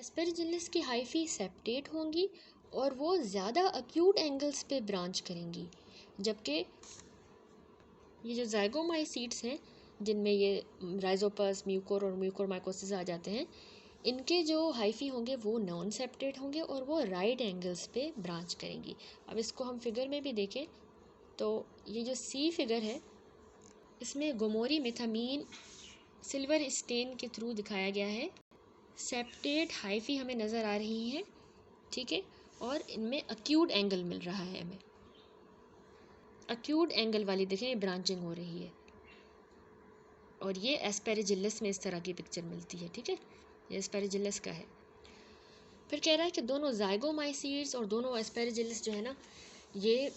एस्पेरिजिलस की hyphae septate होंगी और वो ज़्यादा अक्यूट एंगल्स पे ब्रांच करेंगी, जबकि ये जो ज़ाइगोमाइसीट्स हैं जिनमें ये राइजोपस, म्यूकोर और म्यूकोरमाइकोसिस आ जाते हैं, इनके जो हाइफी होंगे वो नॉन सेप्टेट होंगे और वो राइट एंगल्स पे ब्रांच करेंगी। अब इसको हम फिगर में भी देखें तो ये जो सी फिगर है इसमें गोमोरी मेथामीन सिल्वर स्टेन के थ्रू दिखाया गया है। सेप्टेट हाइफी हमें नज़र आ रही हैं, ठीक है, और इनमें अक्यूट एंगल मिल रहा है। हमें अक्यूट एंगल वाली देखें ब्रांचिंग हो रही है और ये एस्पेरिजिलस में इस तरह की पिक्चर मिलती है, ठीक है, ये एस्पेरिजिलस का है। फिर कह रहा है कि दोनों ज़ाइगोमाइसीट्स और दोनों एस्पेरिजिलस जो है ना, ये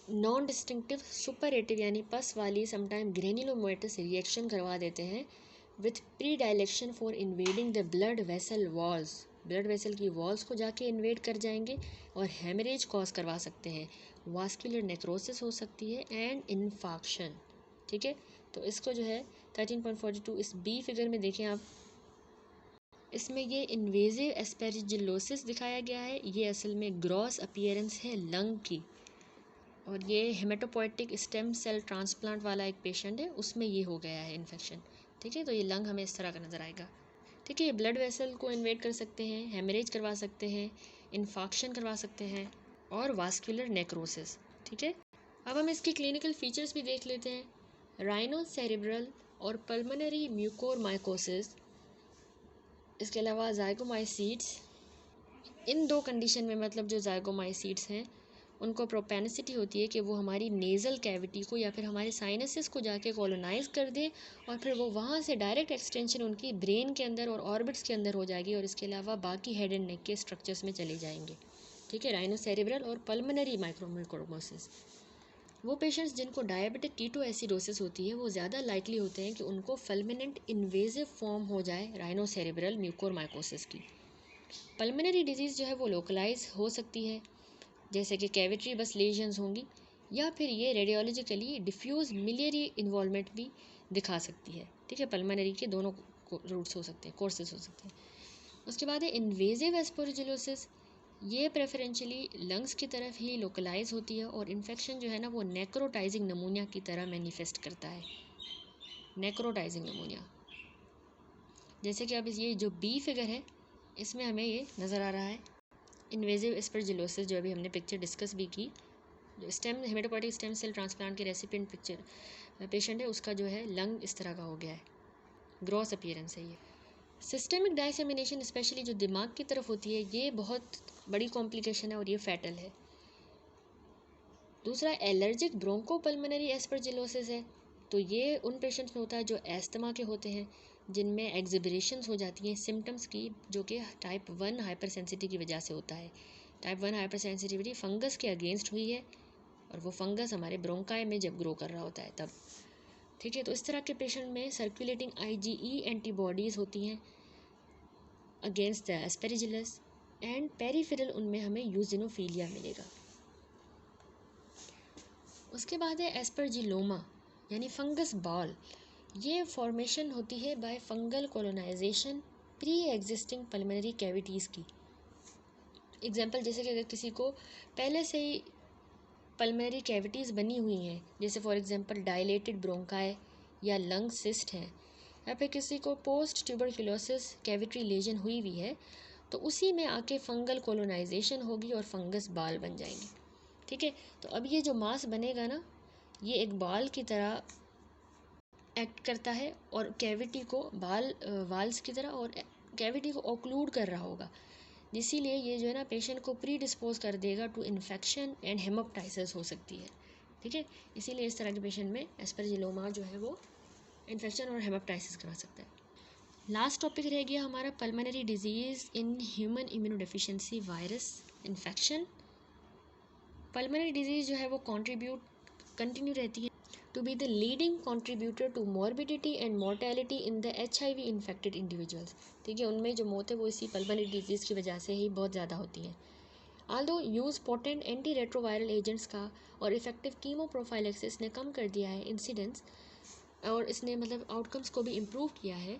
नॉन डिस्टिंक्टिव सुपरेटिव यानी पस वाली समटाइम ग्रेन्युलोमेटस रिएक्शन करवा देते हैं with predilection for invading the blood vessel walls. Blood vessel की वॉल्स को जाके इन्वेड कर जाएंगे और हेमरेज कॉज करवा सकते हैं, वास्कुलर नेक्रोसिस हो सकती है एंड इन्फाक्शन, ठीक है। तो इसको जो है 13.42 इस बी फिगर में देखें आप, इसमें ये इन्वेजिव एस्पेरिजिलोसिस दिखाया गया है। ये असल में ग्रॉस अपीयरेंस है लंग की, और ये हेमेटोपोइटिक स्टेम सेल ट्रांसप्लांट वाला एक पेशेंट है, उसमें ये हो गया है इन्फेक्शन, ठीक है। तो ये लंग हमें इस तरह का नज़र आएगा, ठीक है। ये ब्लड वेसल को इन्वेड कर सकते हैं, हेमरेज करवा सकते हैं, इन्फाक्शन करवा सकते हैं और वास्कुलर नेक्रोसिस, ठीक है। अब हम इसकी क्लिनिकल फीचर्स भी देख लेते हैं। राइनोसेरेब्रल और पल्मोनरी म्यूकोरमाइकोसिस, इसके अलावा ज़ाइगोमाइसीट्स, इन दो कंडीशन में मतलब जो ज़ाइगोमाइसीट्स हैं उनको प्रोपेनिसिटी होती है कि वो हमारी नेज़ल कैविटी को या फिर हमारे साइनसेस को जाके कॉलोनाइज कर दे और फिर वो वहाँ से डायरेक्ट एक्सटेंशन उनकी ब्रेन के अंदर और ऑर्बिट्स के अंदर हो जाएगी और इसके अलावा बाकी हेड एंड नेक के स्ट्रक्चर्स में चले जाएंगे, ठीक है। राइनोसेरेब्रल और पल्मोनरी माइक्रोमाइकोसिस, वो पेशेंट्स जिनको डायबिटिक कीटोएसिडोसिस होती है वो ज़्यादा लाइकली होते हैं कि उनको फल्मिनेंट इन्वेजिव फॉर्म हो जाए राइनोसेरेब्रल म्यूकोरमाइकोसिस की। पल्मोनरी डिजीज़ जो है वो लोकलाइज हो सकती है, जैसे कि कैविटरी बस लेजन्स होंगी, या फिर ये रेडियोलॉजिकली डिफ्यूज़ मिलियरी इन्वॉल्वमेंट भी दिखा सकती है, ठीक है। पल्मोनरी के दोनों रूट्स हो सकते हैं, कोर्सेज हो सकते हैं। उसके बाद है इन्वेजिव एस्पेरिजिलोसिस, ये प्रेफरेंशियली लंग्स की तरफ ही लोकलाइज होती है और इन्फेक्शन जो है ना वो नेक्रोटाइजिंग नमूनिया की तरह मैनिफेस्ट करता है, नेक्रोटाइजिंग नमूनिया। जैसे कि अब ये जो बी फिगर है इसमें हमें ये नज़र आ रहा है इन्वेजिव एस्पेरिजिलोसिस, जो अभी हमने पिक्चर डिस्कस भी की, जो stem haematopoietic stem cell transplant के रेसिपिएंट पिक्चर पेशेंट है, उसका जो है लंग इस तरह का हो गया है, ग्रॉस अपीयरेंस है ये। सिस्टेमिक डाइसेमिनेशन स्पेशली जो दिमाग की तरफ होती है ये बहुत बड़ी कॉम्प्लिकेशन है और ये फैटल है। दूसरा एलर्जिक ब्रोंकोपल्मोनरी एस्पेरिजिलोसिस है, तो ये उन पेशेंट्स में होता है जो एस्थमा के होते हैं, जिनमें एक्जिबरेशंस हो जाती हैं सिम्टम्स की, जो कि टाइप 1 हाइपर सेंसिटिविटी की वजह से होता है। टाइप 1 हाइपर सेंसिटिविटी फंगस के अगेंस्ट हुई है और वो फंगस हमारे ब्रोंकाई में जब ग्रो कर रहा होता है तब, ठीक है। तो इस तरह के पेशेंट में सर्कुलेटिंग IgE एंटीबॉडीज़ होती हैं अगेंस्ट द एस्पेरिजिलस एंड पेरिफेरल उनमें हमें यूजिनोफिलिया मिलेगा। उसके बाद है एस्परजिलोमा यानी फंगस बॉल, ये फॉर्मेशन होती है by fungal colonisation pre existing pulmonary cavities की। एग्जांपल जैसे कि अगर किसी को पहले से ही पल्मोनरी कैविटीज़ बनी हुई हैं, जैसे फॉर एग्जांपल डायलेटेड ब्रोंकाई या लंग सिस्ट है, या फिर किसी को पोस्ट ट्यूबरक्लोसिस कैविटरी लेजन हुई हुई है, तो उसी में आके फंगल कॉलोनाइजेशन होगी और फंगस बाल बन जाएंगी, ठीक है। तो अब ये जो मास बनेगा ना, ये एक बाल की तरह एक्ट करता है और कैविटी को वाल्स की तरह और कैविटी को ऑक्लूड कर रहा होगा, इसीलिए ये जो है ना पेशेंट को प्री डिस्पोज कर देगा टू इन्फेक्शन एंड हेमोप्टाइसिस हो सकती है, ठीक है। इसीलिए इस तरह के पेशेंट में एस्परजिलोमा जो है वो इन्फेक्शन और हेमोप्टाइसिस करा सकता है। लास्ट टॉपिक रह गया हमारा pulmonary disease in human immunodeficiency virus infection. Pulmonary disease जो है वो कंटिन्यू रहती है to be the leading contributor to morbidity and mortality in the HIV infected individuals, ठीक है। उनमें जो मौत है वो इसी पल्मोनरी डिजीज़ की वजह से ही बहुत ज़्यादा होती है। although use potent anti retroviral agents का और इफेक्टिव कीमो प्रोफाइलेक्सिस ने कम कर दिया है इंसिडेंस और इसने मतलब आउटकम्स को भी इम्प्रूव किया है,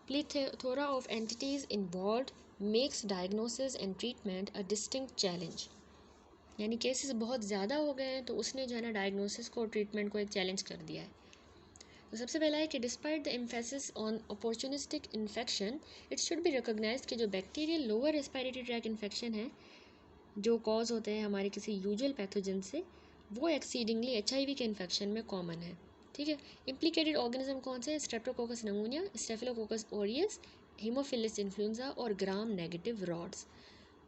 plethora of entities involved makes diagnosis and treatment a distinct challenge. यानी केसेस बहुत ज़्यादा हो गए हैं तो उसने जो है ना डायग्नोसिस को, ट्रीटमेंट को एक चैलेंज कर दिया है. तो सबसे पहला है कि despite the emphasis on opportunistic infection, it should be recognised कि जो bacterial lower respiratory tract infection है जो कॉज होते हैं हमारे किसी यूजुअल पैथोजन से, वो एक्सीडिंगली HIV के इन्फेक्शन में कॉमन है. ठीक है. इम्प्लीकेटेड ऑर्गेनिज्म कौन से? Streptococcus नमूनिया, staphylococcus Orius, Haemophilus influenza और ग्राम नेगेटिव रॉड्स.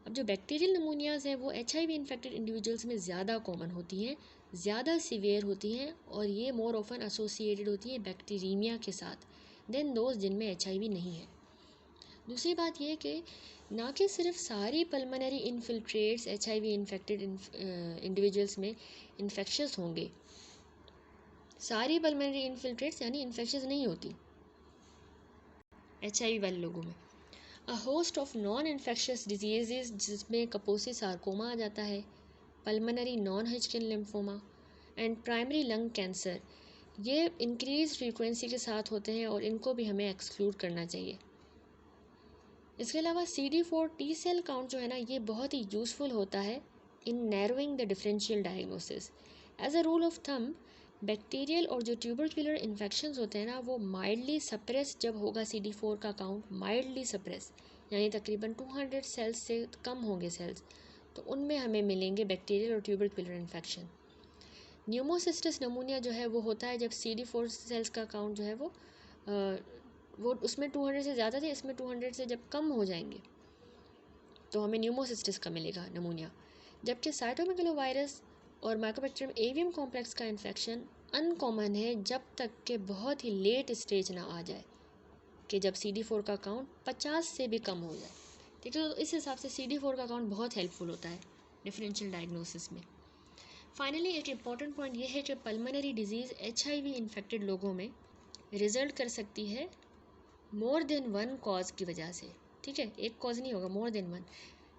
अब जो बैक्टीरियल नमूनियाज हैं वो HIV इन्फेक्टेड इंडिविजुअल्स में ज़्यादा कॉमन होती हैं, ज़्यादा सीवियर होती हैं और ये मोर ऑफन एसोसिएटेड होती है बैक्टीरीमिया के साथ देन दोज जिनमें HIV नहीं है. दूसरी बात ये कि ना कि सिर्फ सारी pulmonary infiltrates HIV infected individuals में इन्फेक्शस होंगे, सारी पल्मोनरी इन्फिल्ट्रेट्स यानी इन्फेक्शस नहीं होती HIV वाले लोगों में. A host of non infectious diseases जिसमें कपोसी सार्कोमा आ जाता है, pulmonary non Hodgkin lymphoma and primary lung cancer, ये इंक्रीज फ्रीक्वेंसी के साथ होते हैं और इनको भी हमें एक्सक्लूड करना चाहिए. इसके अलावा CD4 T सेल काउंट जो है ना ये बहुत ही यूज़फुल होता है in narrowing the differential diagnosis. As a rule of thumb bacterial और जो ट्यूबरक्युलर इन्फेक्शंस होते हैं ना वो माइल्डली सप्रेस जब होगा CD4 का काउंट, माइल्डली सप्रेस यानी तकरीबन 200 सेल्स से कम होंगे सेल्स, तो उनमें हमें मिलेंगे बैक्टीरियल और ट्यूबरक्युलर इन्फेक्शन. न्यूमोसिस्टिस नमूनिया जो है वो होता है जब CD4 सेल्स का काउंट जो है वो उसमें 200 से ज़्यादा थे, इसमें 200 से जब कम हो जाएंगे तो हमें न्यूमोसिस्टिस का मिलेगा नमूनिया. जबकि साइटोमेगलोवायरस और माइकोबैक्टीरियम एवियम कॉम्प्लेक्स का इन्फेक्शन अनकॉमन है जब तक कि बहुत ही लेट स्टेज ना आ जाए कि जब CD4 का काउंट 50 से भी कम हो जाए. ठीक है. तो इस हिसाब से CD4 का काउंट बहुत हेल्पफुल होता है डिफरेंशियल डायग्नोसिस में. फाइनली एक इम्पॉर्टेंट पॉइंट ये है कि पल्मोनरी डिजीज़ HIV इन्फेक्टेड लोगों में रिजल्ट कर सकती है मोर देन वन कॉज की वजह से. ठीक है. एक कॉज नहीं होगा, more than one.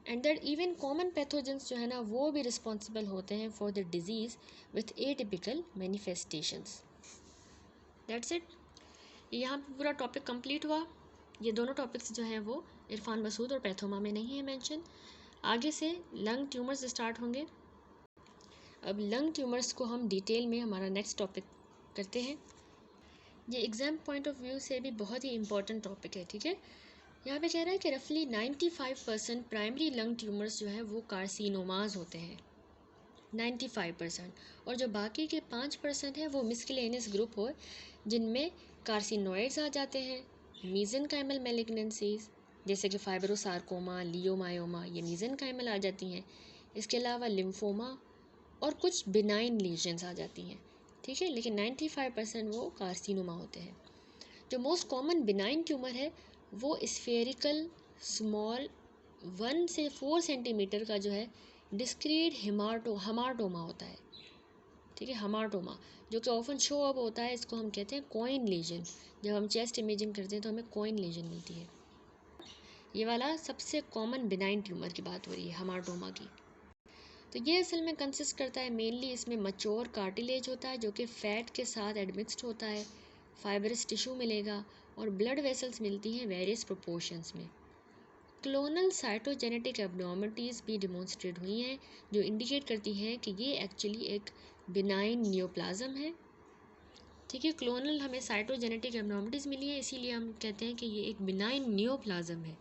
And that even common pathogens जो है ना वो भी रिस्पॉन्सिबल होते हैं for the disease with atypical manifestations. That's it. यहाँ पे पूरा टॉपिक कंप्लीट हुआ. ये दोनों टॉपिक्स जो हैं वो इरफान मसूद और पैथोमा में नहीं है मेंशन. आगे से लंग ट्यूमर्स स्टार्ट होंगे. अब लंग ट्यूमर्स को हम डिटेल में हमारा नेक्स्ट टॉपिक करते हैं. ये एग्ज़ाम पॉइंट ऑफ व्यू से भी बहुत ही इंपॉर्टेंट टॉपिक है. ठीक है. यहाँ पे कह रहा है कि रफली 95% प्राइमरी लंग ट्यूमर्स जो है वो कार्सिनोमाज होते हैं, 95%. और जो बाकी के 5% है वो मिस्केलेनियस ग्रुप हो जिनमें कार्सिनोइड्स आ जाते हैं, मीजेनकाइमल मैलिग्नेंसीज जैसे कि फाइब्रोसार्कोमा, लियोमायोमा, ये मीजेनकाइमल आ जाती हैं. इसके अलावा लिम्फोमा और कुछ बिनाइन लीजन्स आ जाती हैं. ठीक है. लेकिन 95% वो कार्सिनोमा होते हैं. जो मोस्ट कॉमन बिनाइन ट्यूमर है वो स्फेरिकल स्मॉल 1 से 4 सेंटीमीटर का जो है डिस्क्रीट हमार्टोमा होता है. ठीक है. हमार्टोमा जो कि ऑफन शो अप होता है, इसको हम कहते हैं कॉइन लीजन. जब हम चेस्ट इमेजिंग करते हैं तो हमें कॉइन लीजन मिलती है. ये वाला सबसे कॉमन बिनाइन ट्यूमर की बात हो रही है, हमार्टोमा की. तो ये असल में कंसिस्ट करता है मेनली, इसमें मच्योर कार्टिलेज होता है जो कि फैट के साथ एडमिक्स्ड होता है, फाइबरस टिश्यू मिलेगा और ब्लड वेसल्स मिलती हैं वेरियस प्रोपोर्शंस में. क्लोनल साइटोजेनेटिक एब्नॉर्मलिटीज़ भी डिमॉन्स्ट्रेट हुई हैं जो इंडिकेट करती हैं कि ये एक्चुअली एक बिनाइन नियोप्लाज्म है. ठीक है. क्लोनल हमें साइटोजेनेटिक एब्नॉर्मलिटीज़ मिली है, इसीलिए हम कहते हैं कि ये एक बिनाइन नियोप्लाज्म है.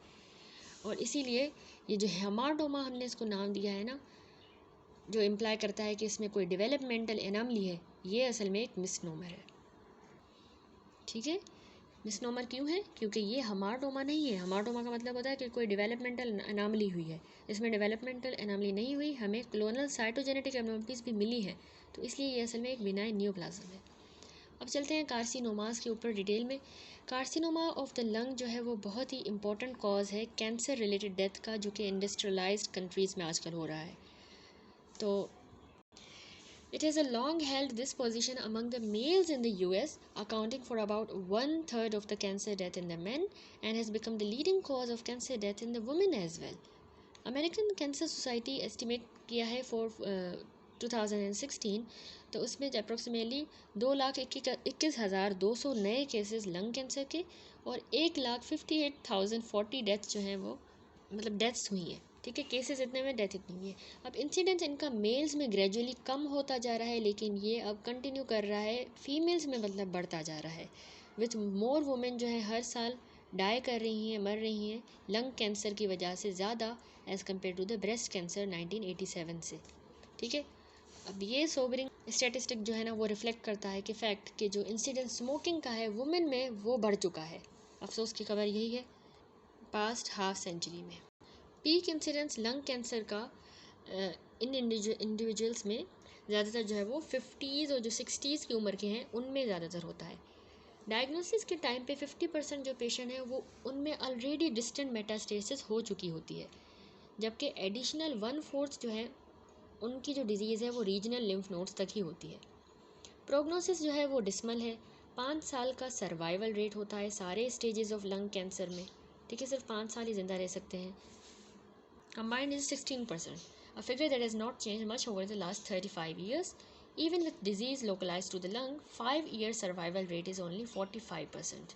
और इसीलिए ये जो हेमाटोमा हमने इसको नाम दिया है ना, जो इम्प्लाई करता है कि इसमें कोई डेवलपमेंटल एनामली है, ये असल में एक मिसनोमर है. ठीक है. मिसनोमर क्यों है? क्योंकि ये हमार्टोमा नहीं है. हमार्टोमा का मतलब होता है कि कोई डेवलपमेंटल एनामली हुई है. इसमें डेवलपमेंटल एनामली नहीं हुई, हमें क्लोनल साइटोजेनेटिक एब्नॉर्मलिटीज़ भी मिली है, तो इसलिए ये असल में एक बिनाइन नियोप्लाज्म है. अब चलते हैं कार्सिनोमास के ऊपर डिटेल में. कार्सिनोमा ऑफ द लंग जो है वो बहुत ही इंपॉर्टेंट कॉज है कैंसर रिलेटेड डेथ का, जो कि इंडस्ट्रियलाइज्ड कंट्रीज़ में आजकल हो रहा है. तो it has a long held this position among the males in the US, accounting for about 1/3 of the cancer death in the men, and has become the leading cause of cancer death in the women as well. American Cancer Society estimate किया है for 2016, तो उसमें approximately 2,21,200 नए cases lung cancer के और 1,58,040 deaths जो हैं वो मतलब डेथ्स हुई हैं, ठीक है। केसेस इतने में डेथ इतनी हुई है। अब इंसिडेंस इनका मेल्स में ग्रेजुअली कम होता जा रहा है, लेकिन ये अब कंटिन्यू कर रहा है फीमेल्स में, मतलब बढ़ता जा रहा है, विथ मोर वुमेन जो है हर साल डाई कर रही हैं, मर रही हैं लंग कैंसर की वजह से ज़्यादा as compare to the breast cancer 1987 से, ठीक है। अब ये सोबरिंग स्टैटिस्टिक जो है ना वो रिफ्लेक्ट करता है कि फैक्ट कि जो इंसिडेंस स्मोकिंग का है वुमेन में वो बढ़ चुका है। अफसोस की खबर यही है पास्ट हाफ सेंचुरी में। पीक इंसिडेंस लंग कैंसर का इन इंडिविजुअल्स में ज़्यादातर जो है वो 50s और जो 60s की उम्र के हैं उनमें ज़्यादातर होता है। डायग्नोसिस के टाइम पे 50% जो पेशेंट है वो उनमें ऑलरेडी डिस्टेंट मेटास्टेसिस हो चुकी होती है, जबकि एडिशनल 1/4 जो है उनकी जो डिजीज़ है वो रीजनल लिम्फ नोड्स तक ही होती है। प्रोग्नोसिस जो है वो डिस्मल है। 5 साल का सर्वाइवल रेट होता है सारे स्टेजेस ऑफ लंग कैंसर में, ठीक है। सिर्फ 5 साल ही ज़िंदा रह सकते हैं। Combined is 16%, a figure that has not changed much over the last 35 years. Even with disease localized to the lung, 5-year survival rate is only 45%.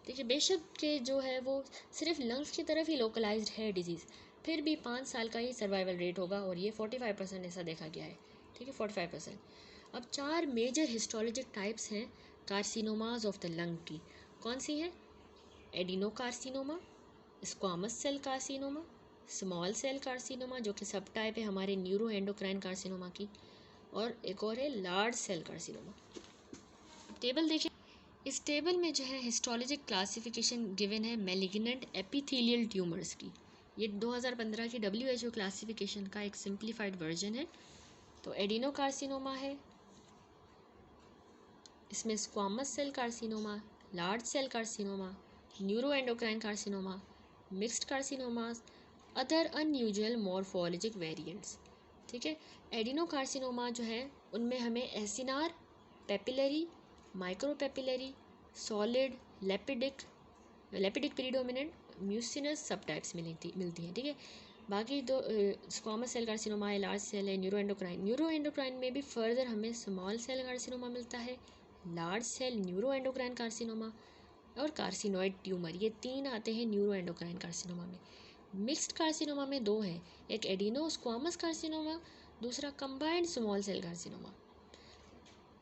देखिए बेशक के जो है वो सिर्फ लंग्स की तरफ ही लोकलाइज्ड है डिजीज़, फिर भी 5 साल का ही सर्वाइवल रेट होगा और ये 45% ऐसा देखा गया है, ठीक है, 45%। अब 4 मेजर हिस्टोलॉजिक टाइप्स हैं कार्सिनोमाज ऑफ द लंग की। कौन सी हैं? Adenocarcinoma, squamous cell carcinoma, small cell carcinoma जो कि सब टाइप है हमारे न्यूरो एंडोक्राइन कार्सिनोमा की, और एक और है लार्ज सेल कार्सिनोमा। टेबल देखिए, इस टेबल में जो है हिस्टोलॉजिक क्लासिफिकेशन गिवन है मैलिग्नेंट एपिथेलियल ट्यूमर्स की। ये 2015 की WHO क्लासिफिकेशन का एक सिंप्लीफाइड वर्जन है। तो एडिनोकार्सिनोमा है, इसमें squamous cell carcinoma, large cell carcinoma, neuroendocrine carcinoma, mixed carcinomas, other unusual morphologic variants, ठीक है। एडिनोकार्सिनोमा जो है उनमें हमें acinar, papillary, micropapillary, solid, lepidic predominant, mucinous subtypes मिलती हैं, ठीक है। बाकी दो स्क्वामस सेल कार्सिनोमा है, लार्ज सेल है, न्यूरो एंडोक्राइन में भी फर्दर हमें स्मॉल सेल कार्सिनोमा मिलता है, large cell neuroendocrine carcinoma और कार्सिनोइड ट्यूमर, ये 3 आते हैं न्यूरो एंडोक्राइन कार्सिनोमा में। मिक्स्ड कार्सिनोमा में 2 हैं, एक एडिनो स्क्वामस कार्सिनोमा, दूसरा कंबाइंड स्मॉल सेल कार्सिनोमा।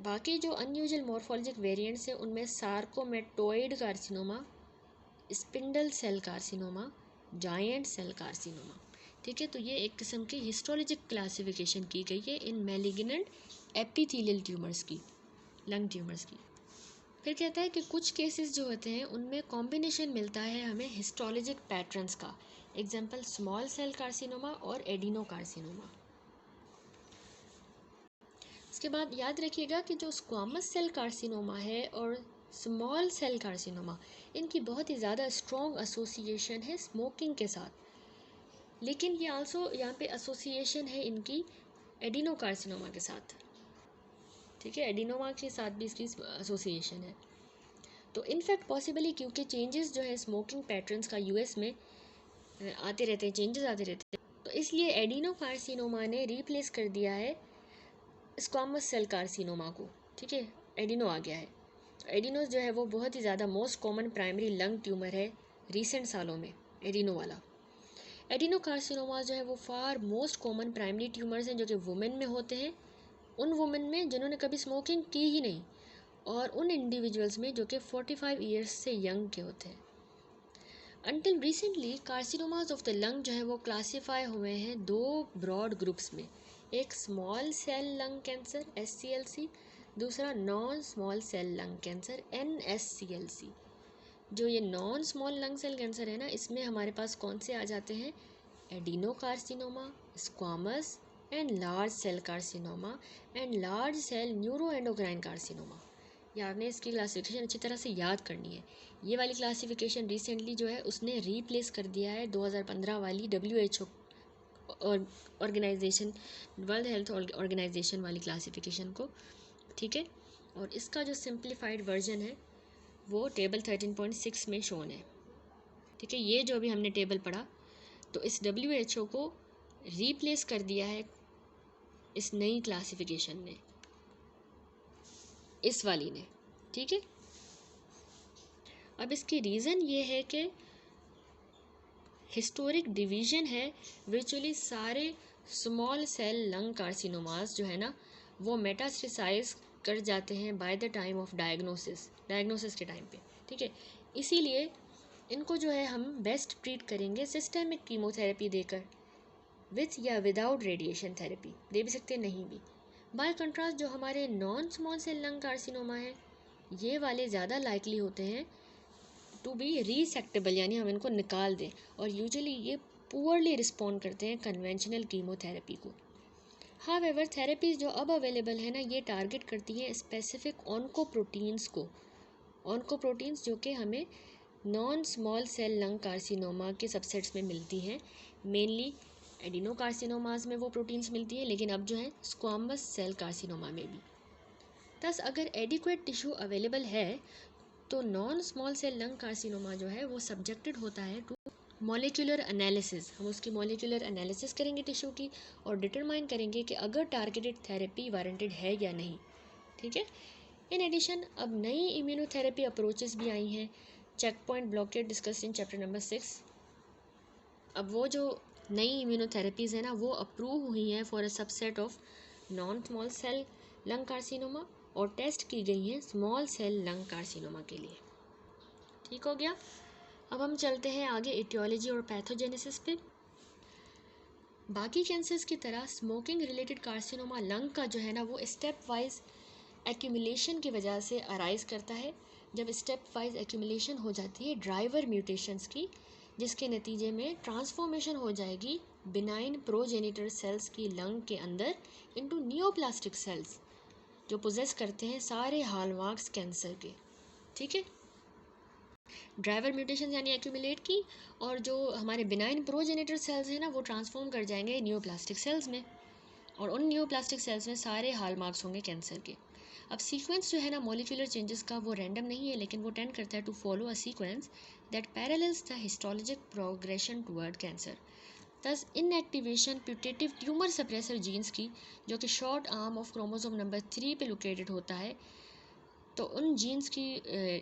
बाकी जो अनयूजुअल मॉर्फोलॉजिक वेरिएंट्स हैं उनमें sarcomatoid carcinoma, spindle cell carcinoma, giant cell carcinoma, ठीक है। तो ये एक किस्म की हिस्टोलॉजिक क्लासिफिकेशन की गई है इन मैलिग्नेंट एपिथेलियल ट्यूमर्स की, लंग ट्यूमर्स की। फिर कहता है कि कुछ केसेस जो होते हैं उनमें कॉम्बिनेशन मिलता है हमें हिस्टोलॉजिक पैटर्न्स का, एग्जांपल स्मॉल सेल कार्सिनोमा और एडिनो कार्सिनोमा। इसके बाद याद रखिएगा कि जो स्क्वामस सेल कार्सिनोमा है और स्मॉल सेल कार्सिनोमा, इनकी बहुत ही ज़्यादा स्ट्रॉन्ग एसोसिएशन है स्मोकिंग के साथ, लेकिन ये आल्सो यहाँ पे एसोसिएशन है इनकी एडिनो कार्सिनोमा के साथ, ठीक है। एडिनोमा के साथ भी इसकी एसोसिएशन है। तो इनफैक्ट पॉसिबली क्योंकि चेंजेस जो है स्मोकिंग पैटर्न्स का यूएस में आते रहते हैं, चेंजेस आते रहते हैं, तो इसलिए एडिनो कार्सिनोमा ने रिप्लेस कर दिया है स्क्वामस सेल कार्सिनोमा को, ठीक है। एडिनो आ गया है। एडिनो जो है वो बहुत ही ज़्यादा most common primary lung tumour है रिसेंट सालों में, एडिनो वाला। एडिनो कार्सिनोमा जो है वो फार मोस्ट कॉमन प्राइमरी ट्यूमर्स हैं जो कि वुमेन में होते हैं, उन वुमेन में जिन्होंने कभी स्मोकिंग की ही नहीं, और उन इंडिविजुअल्स में जो कि 45 ईयर्स से यंग के होते हैं। Until recently carcinomas of the lung जो है वो क्लासीफाई हुए हैं 2 ब्रॉड ग्रुप्स में, एक small cell lung cancer SCLC, दूसरा non small cell lung cancer NSCLC। जो ये non small lung cell cancer है ना, इसमें हमारे पास कौन से आ जाते हैं? Adenocarcinoma, squamous and large cell carcinoma and large cell neuroendocrine carcinoma. ये आपने इसकी क्लासिफिकेशन अच्छी तरह से याद करनी है। ये वाली क्लासिफिकेशन रिसेंटली जो है उसने रीप्लेस कर दिया है 2015 वाली WHO organisation, world health organisation वाली क्लासिफिकेशन को, ठीक है। और इसका जो सिंप्लीफाइड वर्जन है वो टेबल 13.6 में शोन है, ठीक है। ये जो भी हमने टेबल पढ़ा, तो इस WHO को रीप्लेस कर दिया है इस नई क्लासिफिकेशन ने, इस वाली ने, ठीक है। अब इसकी रीज़न ये है कि हिस्टोरिक डिवीजन है, वर्चुअली सारे स्मॉल सेल लंग कार्सिनोमास जो है ना वो मेटास्टेसाइज कर जाते हैं by the time of diagnosis के टाइम पे, ठीक है। इसीलिए इनको जो है हम बेस्ट ट्रीट करेंगे सिस्टेमिक कीमोथेरेपी देकर, विथ या विदाउट रेडिएशन थेरेपी, दे भी सकते नहीं भी। बाय कंट्रास्ट जो हमारे non small cell lung carcinoma है ये वाले ज़्यादा लाइकली होते हैं टू बी रीसेक्टेबल, यानी हम इनको निकाल दें, और यूजुअली ये पुअरली रिस्पॉन्ड करते हैं कन्वेंशनल कीमोथेरेपी को। हावेवर थेरेपीज जो अब अवेलेबल है ना ये टारगेट करती हैं स्पेसिफिक ऑन्कोप्रोटीन्स को, ऑन्कोप्रोटीन्स जो कि हमें non small cell lung carcinoma के सबसेट्स में मिलती हैं, मेनली एडिनोकार्सिनोमास में वो प्रोटीन्स मिलती है, लेकिन अब जो है स्क्वामस सेल कार्सिनोमा में भी। थस अगर एडिक्वेट टिश्यू अवेलेबल है तो non small cell lung carcinoma जो है वो सब्जेक्टेड होता है टू मॉलिक्यूलर एनालिसिस। हम उसकी मॉलिक्यूलर एनालिसिस करेंगे टिश्यू की और डिटरमाइन करेंगे कि अगर टारगेटेड थेरेपी वारंटेड है या नहीं, ठीक है। इन एडिशन अब नई इम्यूनोथेरेपी अप्रोचेस भी आई हैं, checkpoint blockade discuss in chapter number 6। अब वो जो नई इम्यूनोथेरेपीज़ है ना वो अप्रूव हुई हैं for a subset of non small cell lung carcinoma और टेस्ट की गई हैं स्मॉल सेल लंग कार्सिनोमा के लिए, ठीक हो गया। अब हम चलते हैं आगे एटियोलॉजी और पैथोजेनेसिस पे। बाकी कैंसर्स की तरह स्मोकिंग रिलेटेड कार्सिनोमा लंग का जो है ना वो स्टेप वाइज एक्यूमुलेशन की वजह से अराइज करता है। जब स्टेप वाइज एक्यूमुलेशन हो जाती है ड्राइवर म्यूटेशंस की, जिसके नतीजे में ट्रांसफॉर्मेशन हो जाएगी बिनाइन प्रोजेनिटर सेल्स की लंग के अंदर इनटू नियोप्लास्टिक सेल्स जो पोजेस करते हैं सारे हॉलमार्क्स कैंसर के, ठीक है। ड्राइवर म्यूटेशन यानी एक्यूमुलेट की, और जो हमारे बिनाइन प्रोजेनिटर सेल्स हैं ना वो ट्रांसफॉर्म कर जाएंगे नियोप्लास्टिक सेल्स में, और उन नियोप्लास्टिक सेल्स में सारे हॉलमार्क्स होंगे कैंसर के। अब सीक्वेंस जो है ना मॉलिक्यूलर चेंजेस का वो रैंडम नहीं है, लेकिन वो टेंड करता है to follow a sequence that parallels the histologic progression toward cancer. Thus inactivation putative tumour suppressor genes की, जो कि short arm of chromosome number 3 पे लोकेटेड होता है, तो उन जीन्स की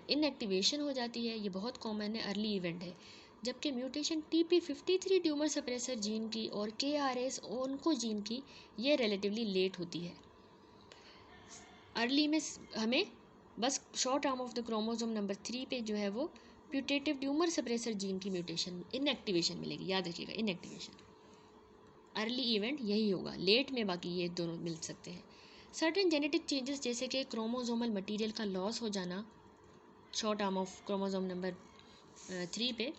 इनएक्टिवेशन हो जाती है। ये बहुत कॉमन है, अर्ली इवेंट है। जबकि mutation TP53 tumour suppressor gene की और KRAS ओन्को जीन की ये रिलेटिवली लेट होती है। अर्ली में हमें बस short arm of the chromosome number 3 पे जो है वो प्यूटेटिव ट्यूमर सप्रेसर जीन की म्यूटेशन इनएक्टिवेशन मिलेगी, याद रखिएगा इनएक्टिवेशन। अर्ली इवेंट यही होगा, लेट में बाकी ये दोनों मिल सकते हैं। सर्टेन जेनेटिक चेंजेस जैसे कि क्रोमोसोमल मटेरियल का लॉस हो जाना short arm of chromosome number 3 पे,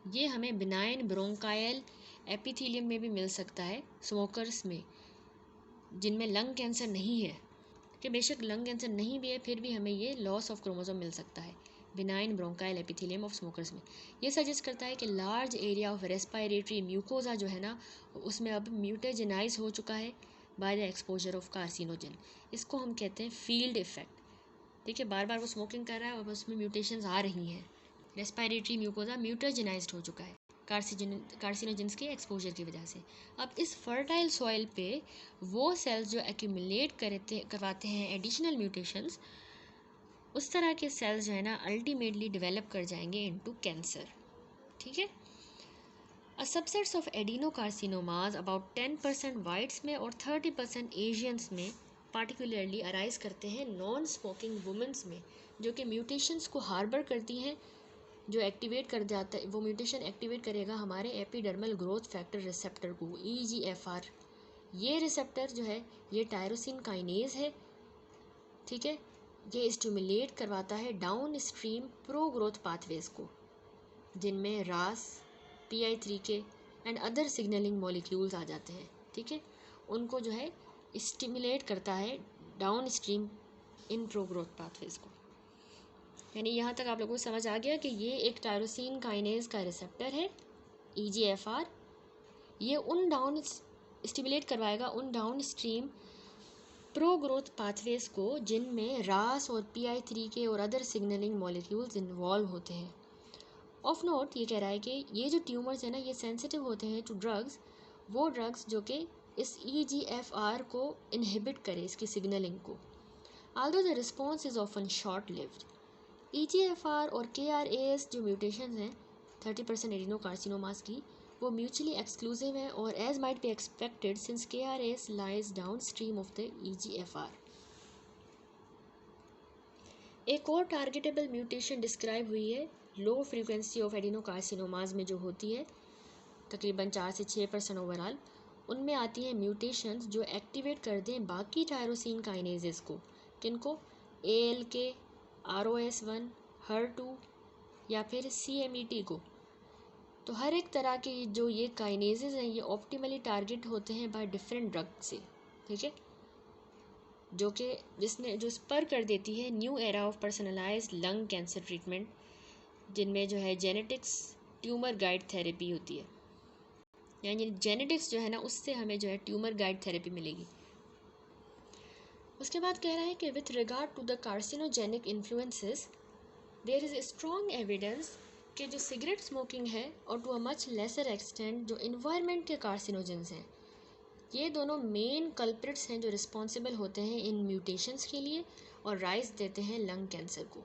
ये हमें बिनाइन ब्रोंकायल एपिथेलियम में भी मिल सकता है स्मोकर्स में जिनमें लंग कैंसर नहीं है, कि बेशक लंग कैंसर नहीं भी है फिर भी हमें ये लॉस ऑफ क्रोमोसोम मिल सकता है benign bronchial epithelium of smokers में। ये सजेस्ट करता है कि large area of respiratory mucosa जो है ना उसमें अब म्यूटेजेनाइज हो चुका है by the exposure of carcinogen. इसको हम कहते हैं फील्ड इफेक्ट, ठीक है। बार बार वो स्मोकिंग कर रहा है और उसमें म्यूटेशंस आ रही हैं, रेस्पायरेटरी म्यूकोजा म्यूटेजेनाइज्ड हो चुका है कार्सिनोजेंस के एक्सपोजर की वजह से। अब इस फर्टाइल सॉइल पे वो सेल्स जो एक्यूमुलेट करवाते हैं एडिशनल म्यूटेशंस, उस तरह के सेल्स जो है ना अल्टीमेटली डेवलप कर जाएंगे इनटू कैंसर, ठीक है। अ सबसेट्स ऑफ एडिनोकार्सिनोमास अबाउट 10% वाइट्स में और 30% एशियंस में पार्टिकुलरली अराइज करते हैं नॉन स्मोकिंग वुमेंस में, जो कि म्यूटेशंस को हार्बर करती हैं, जो एक्टिवेट कर जाता है, वो म्यूटेशन एक्टिवेट करेगा हमारे एपिडर्मल ग्रोथ फैक्टर रिसेप्टर को, EGFR। ये रिसेप्टर जो है ये टायरोसिन काइनेज है, ठीक है। ये स्टिमुलेट करवाता है downstream pro growth pathways को, जिनमें RAS PI3K and other signalling molecules आ जाते हैं, ठीक है। उनको जो है स्टिमुलेट करता है down stream in pro growth pathways को। यानी यहाँ तक आप लोगों को समझ आ गया कि ये एक टायरोसिन काइनेज का रिसेप्टर है EGFR। ये उन डाउन स्टिमुलेट करवाएगा उन down stream pro growth pathways को जिनमें रास और PI3K और अदर सिग्नलिंग मॉलिक्यूल्स इन्वॉल्व होते हैं। ऑफ नोट ये कह रहा है कि ये जो ट्यूमर्स है ना ये सेंसिटिव होते हैं टू ड्रग्स, वो ड्रग्स जो कि इस EGFR को इनहिबिट करे, इसकी सिग्नलिंग को। Although the response is often short-lived, EGFR और KRAS जो म्यूटेशन हैं 30% एडिनोकार्सिनोमास की, वो म्यूचुअली एक्सक्लूसिव हैं और as might be expected since KRAS lies downstream of the EGFR। एक और टारगेटेबल म्यूटेशन डिस्क्राइब हुई है लो फ्रीक्वेंसी ऑफ एडिनोकार्सिनोमास में जो होती है तकरीबन 4 से 6% ओवरऑल। उनमें आती हैं म्यूटेशंस जो एक्टिवेट कर दें बाकी टायरोसिन काइनेजेस को, किनको, ALK, ROS1, HER2 या फिर CMET को। तो हर एक तरह के जो ये काइनेजेस हैं ये ऑप्टिमली टारगेट होते हैं बाय डिफरेंट ड्रग से, ठीक है, जो स्पर कर देती है new era of personalised lung cancer treatment, जिनमें जो है जेनेटिक्स ट्यूमर गाइड थेरेपी होती है, यानी जेनेटिक्स जो है ना उससे हमें जो है ट्यूमर गाइड थेरेपी मिलेगी। उसके बाद कह रहा है कि with regard to the carcinogenic influences there is strong evidence कि जो सिगरेट स्मोकिंग है और to a much lesser extent जो इन्वायरमेंट के कार्सिनोजेंस हैं, ये दोनों मेन कल्प्रिट्स हैं जो रिस्पॉन्सिबल होते हैं इन म्यूटेशंस के लिए और राइज देते हैं लंग कैंसर को,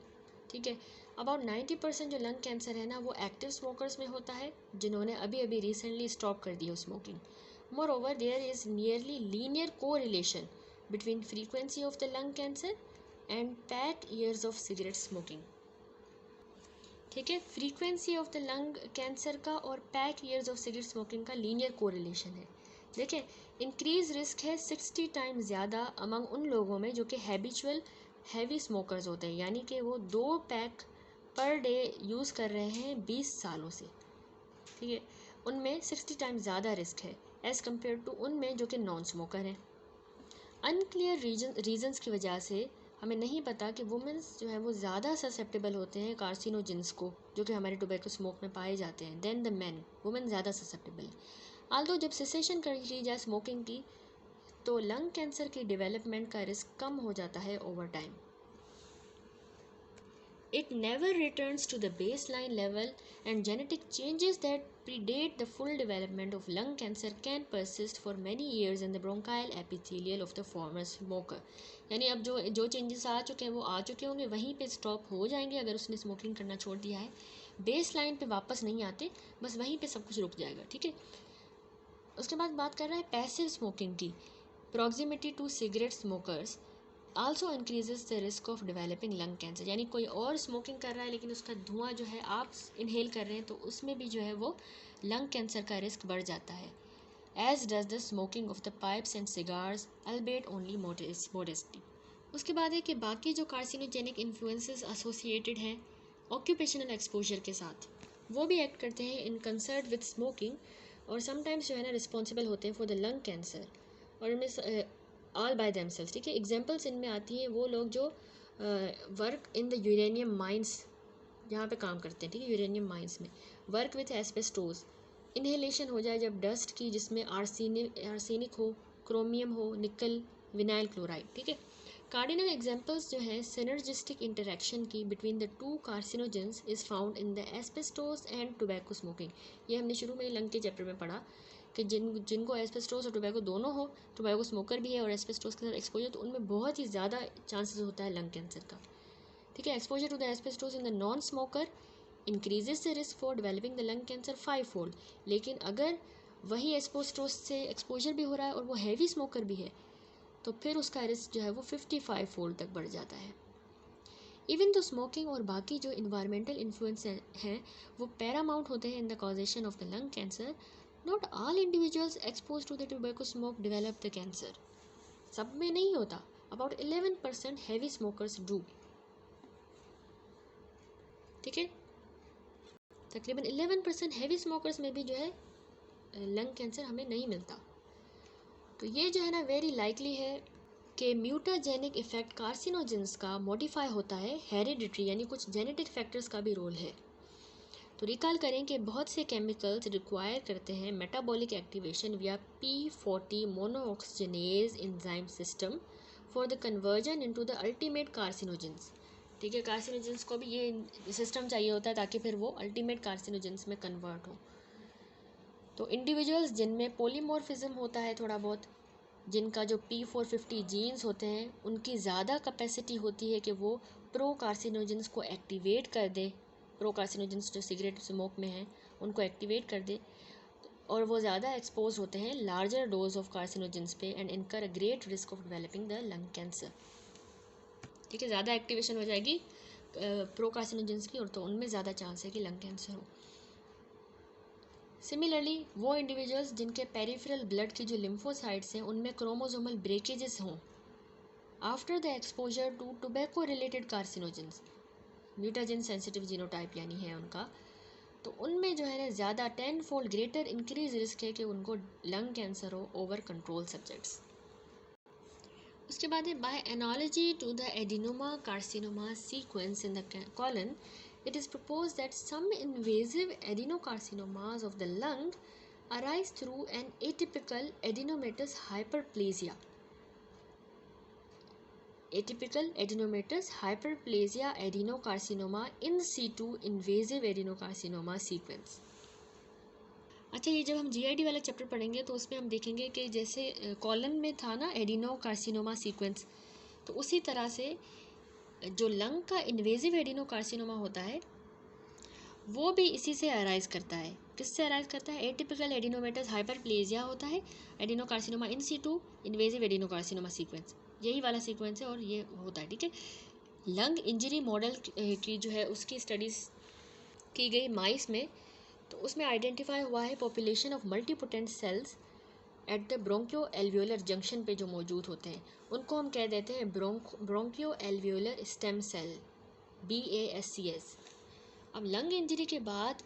ठीक है। अबाउट 90% जो लंग कैंसर है ना वो एक्टिव स्मोकर्स में होता है जिन्होंने अभी अभी रिसेंटली स्टॉप कर दी हो smoking. Moreover there is nearly linear correlation between frequency of the lung cancer and pack years of cigarette smoking, ठीक है। Frequency of the lung cancer का और pack years of cigarette smoking का linear correlation है। देखिए, increase risk है 60 times ज़्यादा among उन लोगों में जो कि हैबिचुअल हैवी स्मोकर्स होते हैं, यानी कि वो 2 पैक पर डे यूज़ कर रहे हैं 20 सालों से, ठीक है। उनमें 60 टाइम्स ज़्यादा रिस्क है एज़ कम्पेयर टू उनमें जो कि नॉन स्मोकर हैं। अनक्लियर रीजंस की वजह से हमें नहीं पता कि वुमेंस जो है वो ज़्यादा ससेप्टेबल होते हैं कार्सिनोजेंस को जो कि हमारे टोबैको स्मोक में पाए जाते हैं देन द मैन। वुमेन ज़्यादा ससेप्टेबल है। आल्दो जब सेसेशन कर ली जाए स्मोकिंग की तो लंग कैंसर की डेवलपमेंट का रिस्क कम हो जाता है over time. It never returns to the baseline level and genetic changes that predate the full development of lung cancer can persist for many years in the bronchial epithelial of the former smoker। यानी अब जो changes आ चुके हैं वो आ चुके होंगे, वहीं पे स्टॉप हो जाएंगे अगर उसने स्मोकिंग करना छोड़ दिया है, बेस लाइन पे वापस नहीं आते, बस वहीं पे सब कुछ रुक जाएगा, ठीक है। उसके बाद बात कर रहा है पैसिव स्मोकिंग की। Proximity to cigarette smokers also increases the risk of developing lung cancer, यानी कोई और स्मोकिंग कर रहा है लेकिन उसका धुआं जो है आप इनहेल कर रहे हैं तो उसमें भी जो है वो लंग कैंसर का रिस्क बढ़ जाता है। As does the smoking of the pipes and cigars albeit only modestly. उसके बाद है कि बाकी जो कार्सिनोजेनिक इन्फ्लुएंसेस एसोसिएटेड हैं ऑक्यूपेशनल एक्सपोजर के साथ, वो भी एक्ट करते हैं इन कंसर्ट विद स्मोकिंग और समटाइम्स जो है ना रिस्पॉन्सिबल होते हैं फॉर द लंग कैंसर और इनमें ऑल बाय देमसेल्व्स, ठीक है। एग्जांपल्स इनमें आती हैं वो लोग जो work in the uranium mines यहाँ पे काम करते हैं, ठीक है, यूरेनियम माइंस में वर्क विथ एस्बेस्टोस, इनहेलेशन हो जाए जब डस्ट की जिसमें आर्सेनिक हो, क्रोमियम हो, निकल, विनाइल क्लोराइड, ठीक है। कार्डिनल एग्जांपल्स जो हैं सिनर्जिस्टिक इंटरेक्शन की between the two carcinogens is found in the asbestos and tobacco smoking. ये हमने शुरू में लंग के चैप्टर में पढ़ा कि जिनको एस्बेस्टोस और टोबैको दोनों हो, टोबैको स्मोकर भी है और एस्बेस्टोस के साथ एक्सपोजर, तो उनमें बहुत ही ज़्यादा चांसेस होता है लंग कैंसर का, ठीक है। Exposure to the asbestos in the non smoker increases the risk for developing the lung cancer 5-fold, लेकिन अगर वही एस्बेस्टोस से एक्सपोजर भी हो रहा है और वो हैवी स्मोकर भी है तो फिर उसका रिस्क जो है वो 55-fold तक बढ़ जाता है। इवन तो स्मोकिंग और बाकी जो इन्वायरमेंटल इन्फ्लुएंस हैं वो पैरामाउंट होते हैं in the causation of the lung cancer, not all individuals expose to the tobacco smoke develop the cancer. सब में नहीं होता, अबाउट 11% हैवी स्मोकर्स डू, ठीक है। तकरीबन 11% हैवी स्मोकर्स में भी जो है लंग कैंसर हमें नहीं मिलता। तो ये जो है ना वेरी लाइकली है कि म्यूटाजेनिक इफ़ेक्ट कार्सिनोजेंस का मॉडिफाई होता है हेरिडिटरी, यानी कुछ जेनेटिक फैक्टर्स का भी रोल है। तो रिकॉल करें कि बहुत से केमिकल्स रिक्वायर करते हैं metabolic activation via P40 monooxygenase enzyme system for the conversion into the ultimate carcinogens, ठीक है। कार्सिनोजेंस को भी ये सिस्टम चाहिए होता है ताकि फिर वो अल्टीमेट कार्सिनोजेंस में कन्वर्ट हो। तो इंडिविजुअल्स जिनमें पोलीमॉर्फिज्म होता है थोड़ा बहुत, जिनका जो P450 जीन्स होते हैं, उनकी ज़्यादा कैपेसिटी होती है कि वो प्रो कार्सिनोजेंस को एक्टिवेट कर दे, प्रो कार्सिनोजेंस जो सिगरेट स्मोक में हैं उनको एक्टिवेट कर दे, और वो ज़्यादा एक्सपोज होते हैं लार्जर डोज ऑफ कार्सिनोजेंस पे एंड इनकर a great risk of developing the lung cancer. ठीक है, ज़्यादा एक्टिवेशन हो जाएगी प्रो कार्सिनोजेंस की, और तो उनमें ज़्यादा चांस है कि लंग कैंसर हो। सिमिलरली वो इंडिविजुअल्स जिनके पेरिफेरल ब्लड की जो लिम्फोसाइट्स हैं उनमें क्रोमोसोमल ब्रेकेजेस हों after the exposure to tobacco related carcinogens, mutagen sensitive genotype यानी है उनका, तो उनमें जो है ना ज़्यादा 10 फोल्ड ग्रेटर इंक्रीज रिस्क है कि उनको लंग कैंसर हो ओवर कंट्रोल सब्जेक्ट्स। उसके बाद है by analogy to the adenoma carcinoma sequence in the colon, it is proposed that some invasive adenocarcinomas of the lung arise through an atypical adenomatous hyperplasia. Atypical adenomatous hyperplasia adenocarcinoma in situ invasive adenocarcinoma sequence. अच्छा, ये जब हम GID वाला chapter पढ़ेंगे तो उसमें हम देखेंगे कि जैसे कॉलन में था ना एडिनोकार्सिनोमा सीक्वेंस, तो उसी तरह से जो लंग का इन्वेजिव एडिनोकार्सिनोमा होता है वो भी इसी से अराइज करता है। किससे अराइज करता है? एटिपिकल एडिनोमेटस हाइपरप्लेजिया होता है, adenocarcinoma in situ, invasive adenocarcinoma sequence, यही वाला सीक्वेंस है और ये होता है। ठीक है, लंग इंजरी मॉडल की जो है उसकी स्टडीज़ की गई माइस में, तो उसमें आइडेंटिफाई हुआ है population of multipotent cells at the bronchioalveolar junction पे जो मौजूद होते हैं उनको हम कह देते हैं ब्रोंकियो एल्वियोलर स्टेम सेल, BASCS। अब लंग इंजरी के बाद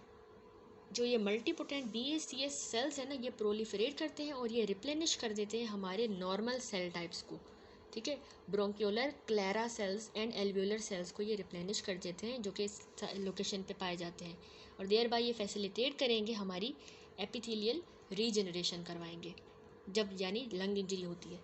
जो ये मल्टीपोटेंट BACS सेल्स हैं ना, ये प्रोलिफरेट करते हैं और ये रिप्लेनिश कर देते हैं हमारे नॉर्मल सेल टाइप्स को। ठीक है, bronchiolar Clara cells and alveolar cells को ये रिप्लेनिश कर देते हैं जो कि इस लोकेशन पे पाए जाते हैं, और देयर बाय ये फैसिलिटेट करेंगे हमारी एपिथेलियल रीजनरेशन करवाएंगे जब यानी लंग इंजरी होती है।